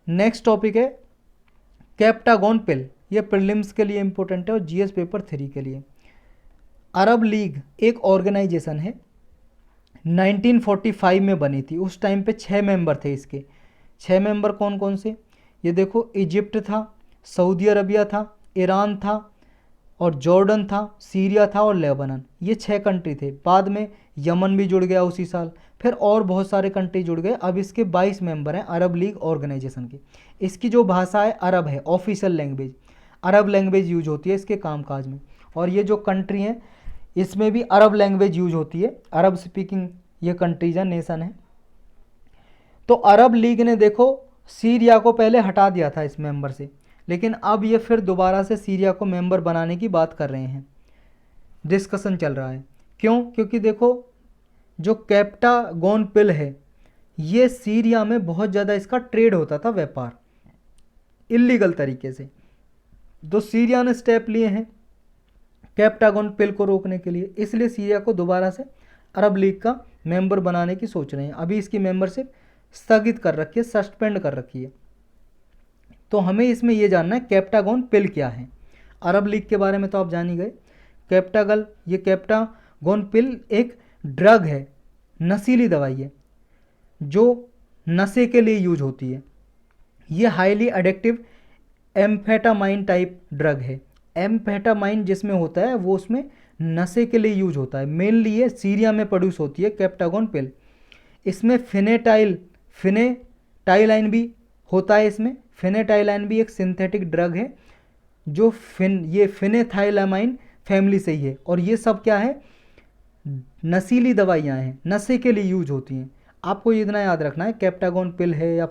नेक्स्ट टॉपिक है कैप्टागोन पिल। ये प्रीलिम्स के लिए इंपॉर्टेंट है और जीएस पेपर 3 के लिए। अरब लीग एक ऑर्गेनाइजेशन है, 1945 में बनी थी। उस टाइम पे 6 मेंबर थे इसके। 6 मेंबर कौन कौन से, ये देखो, इजिप्ट था, सऊदी अरबिया था, ईरान था, और जॉर्डन था, सीरिया था, और लेबनान। ये 6 कंट्री थे। बाद में यमन भी जुड़ गया उसी साल, फिर और बहुत सारे कंट्री जुड़ गए। अब इसके 22 मेंबर हैं अरब लीग ऑर्गेनाइजेशन के। इसकी जो भाषा है अरब है, ऑफिशियल लैंग्वेज अरब लैंग्वेज यूज होती है इसके कामकाज में। और ये जो कंट्री हैं इसमें भी अरब लैंग्वेज यूज होती है, अरब स्पीकिंग ये कंट्रीज है, नेशन है। तो अरब लीग ने देखो सीरिया को पहले हटा दिया था इस मेंबर से, लेकिन अब ये फिर दोबारा से सीरिया को मेंबर बनाने की बात कर रहे हैं, डिस्कशन चल रहा है। क्यों, क्योंकि देखो जो कैप्टागोन पिल है ये सीरिया में बहुत ज़्यादा इसका ट्रेड होता था, व्यापार इलीगल तरीके से। तो सीरिया ने स्टेप लिए हैं कैप्टागोन पिल को रोकने के लिए, इसलिए सीरिया को दोबारा से अरब लीग का मेंबर बनाने की सोच रहे हैं। अभी इसकी मेंबरशिप स्थगित कर रखी है, सस्पेंड कर रखी है। तो हमें इसमें यह जानना है कैप्टागोन पिल क्या है। अरब लीग के बारे में तो आप जान ही गए। ये कैप्टागोन पिल एक ड्रग है, नशीली दवाई है जो नशे के लिए यूज होती है। ये highly addictive amphetamine type drug है। एम्फेटामाइन जिसमें होता है वो उसमें नशे के लिए यूज होता है। मेनली ये सीरिया में प्रोड्यूस होती है कैप्टागोन पिल। इसमें फिनेटाइलाइन भी होता है। इसमें फिनेटाइलाइन भी एक सिंथेटिक ड्रग है जो ये फिनेथाइलामाइन फैमिली से ही है। और ये सब क्या है, नशीली दवाइयाँ हैं, नशे के लिए यूज होती हैं। आपको इतना याद रखना है कैप्टागोन पिल है या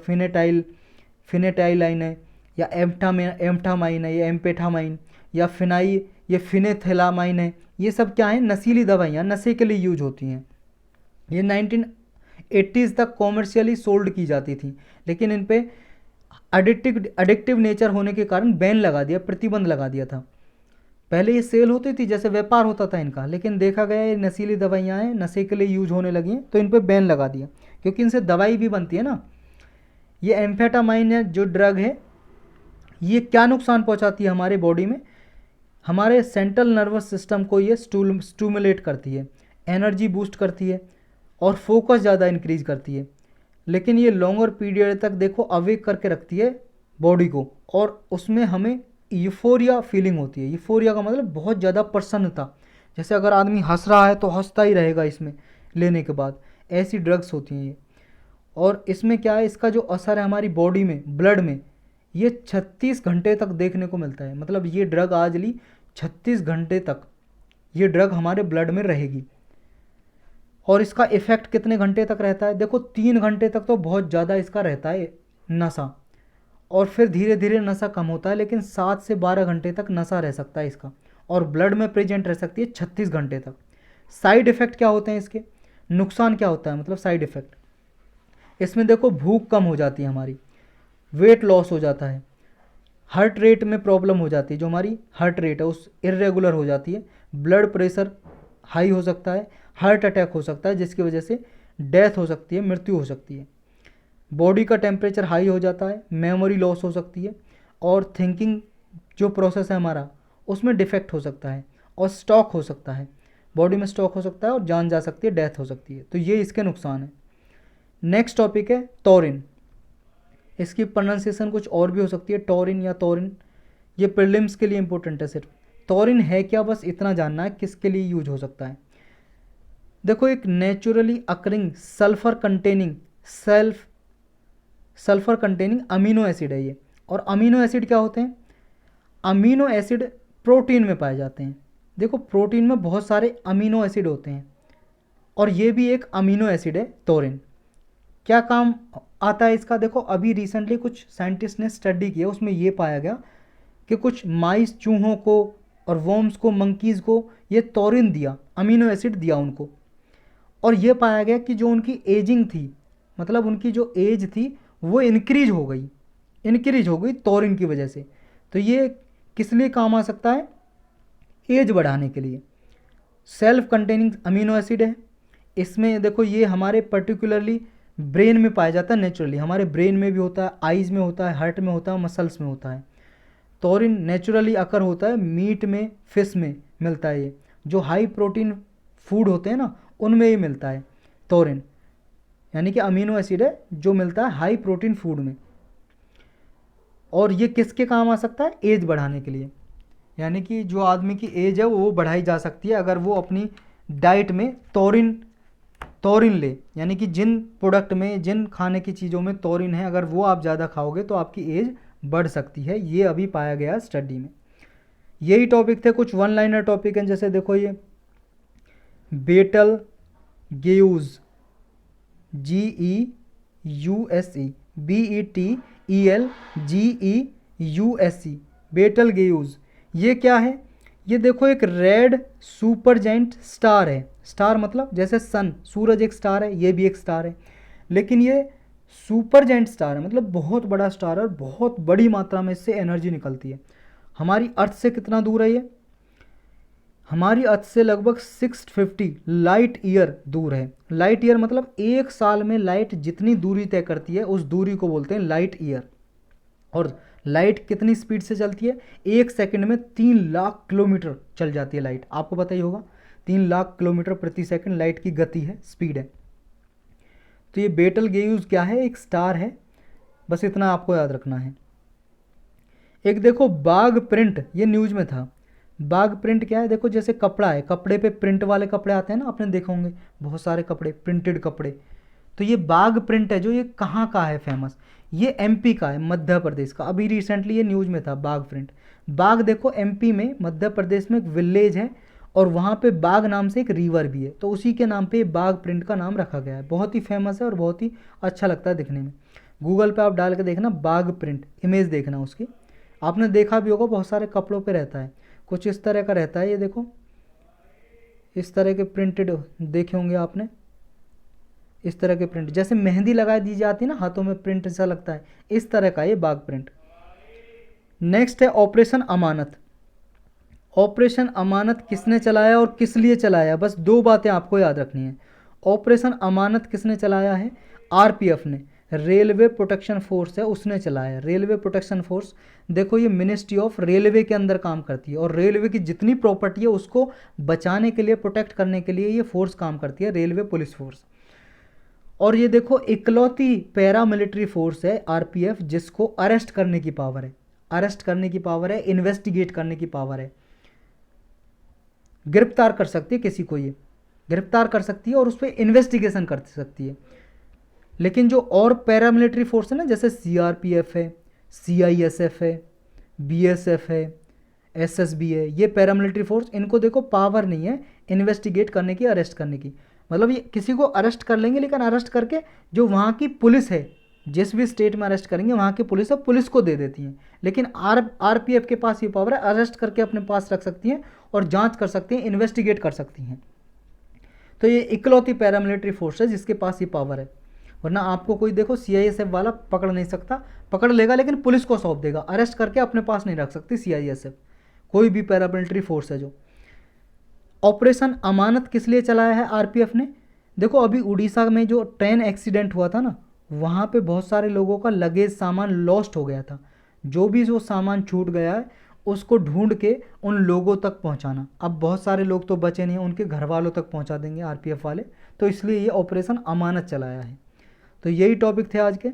फिनेटाइलाइन है या एम्फटामाइन है या एम्पेटामाइन या ये फिनेथेलामाइन है, ये सब क्या है, नशीली दवाइयाँ, नशे के लिए यूज होती हैं। ये 1980s तक कॉमर्शियली सोल्ड की जाती थी, लेकिन इन पे एडिक्टिव नेचर होने के कारण बैन लगा दिया, प्रतिबंध लगा दिया था। पहले ये सेल होती थी, जैसे व्यापार होता था इनका, लेकिन देखा गया ये नशीली दवाइयाँ हैं, नशे के लिए यूज होने लगी हैं, तो इन पे बैन लगा दिया, क्योंकि इनसे दवाई भी बनती है ना। ये एम्फेटामाइन है जो ड्रग है, ये क्या नुकसान पहुंचाती है हमारे बॉडी में, हमारे सेंट्रल नर्वस सिस्टम को ये स्टूमुलेट करती है, एनर्जी बूस्ट करती है और फोकस ज़्यादा इंक्रीज करती है। लेकिन ये लॉन्गर पीरियड तक देखो अवेक करके रखती है बॉडी को, और उसमें हमें यूफोरिया फीलिंग होती है। यूफोरिया का मतलब बहुत ज़्यादा प्रसन्नता, जैसे अगर आदमी हंस रहा है तो हंसता ही रहेगा इसमें लेने के बाद, ऐसी ड्रग्स होती हैं ये। और इसमें क्या है, इसका जो असर है हमारी बॉडी में, ब्लड में, ये 36 घंटे तक देखने को मिलता है। मतलब ये ड्रग आज ली 36 घंटे तक ये ड्रग हमारे ब्लड में रहेगी। और इसका इफ़ेक्ट कितने घंटे तक रहता है, देखो 3 घंटे तक तो बहुत ज़्यादा इसका रहता है नशा, और फिर धीरे धीरे नशा कम होता है, लेकिन 7 से 12 घंटे तक नशा रह सकता है इसका, और ब्लड में प्रेजेंट रह सकती है 36 घंटे तक। साइड इफ़ेक्ट क्या होते हैं इसके, नुकसान क्या होता है, मतलब साइड इफ़ेक्ट, इसमें देखो भूख कम हो जाती है हमारी, वेट लॉस हो जाता है, हार्ट रेट में प्रॉब्लम हो जाती है, जो हमारी हार्ट रेट है उस इरेगुलर हो जाती है, ब्लड प्रेशर हाई हो सकता है, हार्ट अटैक हो सकता है जिसकी वजह से डेथ हो सकती है, मृत्यु हो सकती है, बॉडी का टेम्परेचर हाई हो जाता है, मेमोरी लॉस हो सकती है, और थिंकिंग जो प्रोसेस है हमारा उसमें डिफेक्ट हो सकता है, और स्टॉक हो सकता है, बॉडी में स्टॉक हो सकता है और जान जा सकती है, डेथ हो सकती है। तो ये इसके नुकसान है। नेक्स्ट टॉपिक है टॉरिन। इसकी प्रोनाउंसिएशन कुछ और भी हो सकती है, टॉरिन या तोरिन, ये प्रीलिम्स के लिए इंपॉर्टेंट है। सिर्फ टॉरिन है क्या, बस इतना जानना है किसके लिए यूज हो सकता है। देखो एक naturally occurring sulphur containing amino acid है ये। और अमीनो एसिड क्या होते हैं, अमीनो एसिड प्रोटीन में पाए जाते हैं। देखो प्रोटीन में बहुत सारे अमीनो एसिड होते हैं, और ये भी एक अमीनो एसिड है टॉरिन। क्या काम आता है इसका, देखो अभी रिसेंटली कुछ साइंटिस्ट ने स्टडी किया, उसमें ये पाया गया कि कुछ माइस, चूहों को और वॉर्म्स को, मंकीज़ को ये टॉरिन दिया, अमीनो एसिड दिया उनको, और ये पाया गया कि जो उनकी एजिंग थी, मतलब उनकी जो एज थी वो इंक्रीज हो गई टॉरिन की वजह से। तो ये किस लिए काम आ सकता है, एज बढ़ाने के लिए। सेल्फ कंटेनिंग अमीनो एसिड है। इसमें देखो ये हमारे पर्टिकुलरली ब्रेन में पाया जाता है, नेचुरली हमारे ब्रेन में भी होता है, आइज़ में होता है, हार्ट में होता है, मसल्स में होता है। टॉरिन नेचुरली अकर होता है मीट में, फिश में मिलता है, ये जो हाई प्रोटीन फूड होते हैं ना उनमें ही मिलता है टॉरिन, यानी कि अमीनो एसिड है जो मिलता है हाई प्रोटीन फूड में। और ये किसके काम आ सकता है, एज बढ़ाने के लिए, यानी कि जो आदमी की एज है वो बढ़ाई जा सकती है अगर वो अपनी डाइट में टॉरिन ले, यानी कि जिन प्रोडक्ट में, जिन खाने की चीज़ों में टॉरिन है, अगर वो आप ज़्यादा खाओगे तो आपकी एज बढ़ सकती है। ये अभी पाया गया स्टडी में। यही टॉपिक थे, कुछ वन लाइनर टॉपिक हैं, जैसे देखो ये बेटल गेयूज, GEUSE, BETELGEUSE, बेटल गेयूज, ये क्या है, ये देखो एक रेड सुपर जाइंट स्टार है। स्टार मतलब जैसे सन, सूरज एक स्टार है, ये भी एक स्टार है, लेकिन ये सुपर जाइंट स्टार है, मतलब बहुत बड़ा स्टार है और बहुत बड़ी मात्रा में इससे एनर्जी निकलती है। हमारी अर्थ से कितना दूर है ये, हमारी अर्थ से लगभग 650 लाइट ईयर दूर है। लाइट ईयर मतलब एक साल में लाइट जितनी दूरी तय करती है उस दूरी को बोलते हैं लाइट ईयर। और लाइट कितनी स्पीड से चलती है, एक सेकंड में 3 लाख किलोमीटर चल जाती है लाइट, आपको पता ही होगा 3 लाख किलोमीटर प्रति सेकंड लाइट की गति है, स्पीड है। तो ये बेटल गेयूज क्या है, एक स्टार है, बस इतना आपको याद रखना है। एक देखो बाघ प्रिंट, ये न्यूज में था। बाघ प्रिंट क्या है, देखो जैसे कपड़ा है, कपड़े पे प्रिंट वाले कपड़े आते हैं ना, आपने देखा होंगे बहुत सारे कपड़े, प्रिंटेड कपड़े। तो ये बाघ प्रिंट है जो, ये कहाँ का है फेमस, ये MP का है, मध्य प्रदेश का। अभी रिसेंटली ये न्यूज़ में था बाघ प्रिंट। बाघ देखो MP में, मध्य प्रदेश में एक विलेज है और वहाँ पे बाघ नाम से एक रिवर भी है, तो उसी के नाम पे बाघ प्रिंट का नाम रखा गया है। बहुत ही फेमस है और बहुत ही अच्छा लगता है दिखने में। गूगल पे आप डाल के देखना बाघ प्रिंट, इमेज देखना उसकी, आपने देखा भी होगा, बहुत सारे कपड़ों पे रहता है, कुछ इस तरह का रहता है। ये देखो इस तरह के प्रिंटेड देखे होंगे आपने, इस तरह के प्रिंट, जैसे मेहंदी लगा दी जाती है ना हाथों में, प्रिंट ऐसा लगता है, इस तरह का ये बाघ प्रिंट। नेक्स्ट है ऑपरेशन अमानत। ऑपरेशन अमानत किसने चलाया और किस लिए चलाया, बस 2 बातें आपको याद रखनी है। ऑपरेशन अमानत किसने चलाया है, RPF ने, रेलवे प्रोटेक्शन फोर्स है उसने चलाया। रेलवे प्रोटेक्शन फोर्स, देखो ये मिनिस्ट्री ऑफ रेलवे के अंदर काम करती है और रेलवे की जितनी प्रॉपर्टी है उसको बचाने के लिए, प्रोटेक्ट करने के लिए ये फोर्स काम करती है, रेलवे पुलिस फोर्स। और ये देखो इकलौती पैरामिलिट्री फोर्स है आरपीएफ जिसको अरेस्ट करने की पावर है, अरेस्ट करने की पावर है, इन्वेस्टिगेट करने की पावर है, गिरफ्तार कर सकती है किसी को, ये गिरफ्तार कर सकती है और उस पर इन्वेस्टिगेशन कर सकती है। लेकिन जो और पैरामिलिट्री फोर्स है ना, जैसे सीआरपीएफ है, सीआईएसएफ है, बीएसएफ है, एसएसबी है, ये पैरामिलिट्री फोर्स, इनको देखो पावर नहीं है इन्वेस्टिगेट करने की, अरेस्ट करने की। मतलब ये किसी को अरेस्ट कर लेंगे, लेकिन अरेस्ट करके जो वहाँ की पुलिस है, जिस भी स्टेट में अरेस्ट करेंगे वहाँ की पुलिस है, पुलिस को दे देती हैं। लेकिन आरपीएफ के पास ये पावर है, अरेस्ट करके अपने पास रख सकती हैं और जांच कर सकती हैं, इन्वेस्टिगेट कर सकती हैं। तो ये इकलौती पैरामिलिट्री फोर्स है जिसके पास ये पावर है। वरना आपको कोई देखो सीआईएसएफ वाला पकड़ नहीं सकता, पकड़ लेगा लेकिन पुलिस को सौंप देगा, अरेस्ट करके अपने पास नहीं रख सकती सीआईएसएफ, कोई भी पैरामिलिट्री फोर्स है जो। ऑपरेशन अमानत किस लिए चलाया है आरपीएफ ने? देखो अभी उड़ीसा में जो ट्रेन एक्सीडेंट हुआ था ना, वहाँ पे बहुत सारे लोगों का लगेज सामान लॉस्ट हो गया था। जो भी जो सामान छूट गया है उसको ढूंढ के उन लोगों तक पहुँचाना। अब बहुत सारे लोग तो बचे नहीं हैं, उनके घर वालों तक पहुँचा देंगे आरपीएफ वाले, तो इसलिए ये ऑपरेशन अमानत चलाया है। तो यही टॉपिक थे आज के।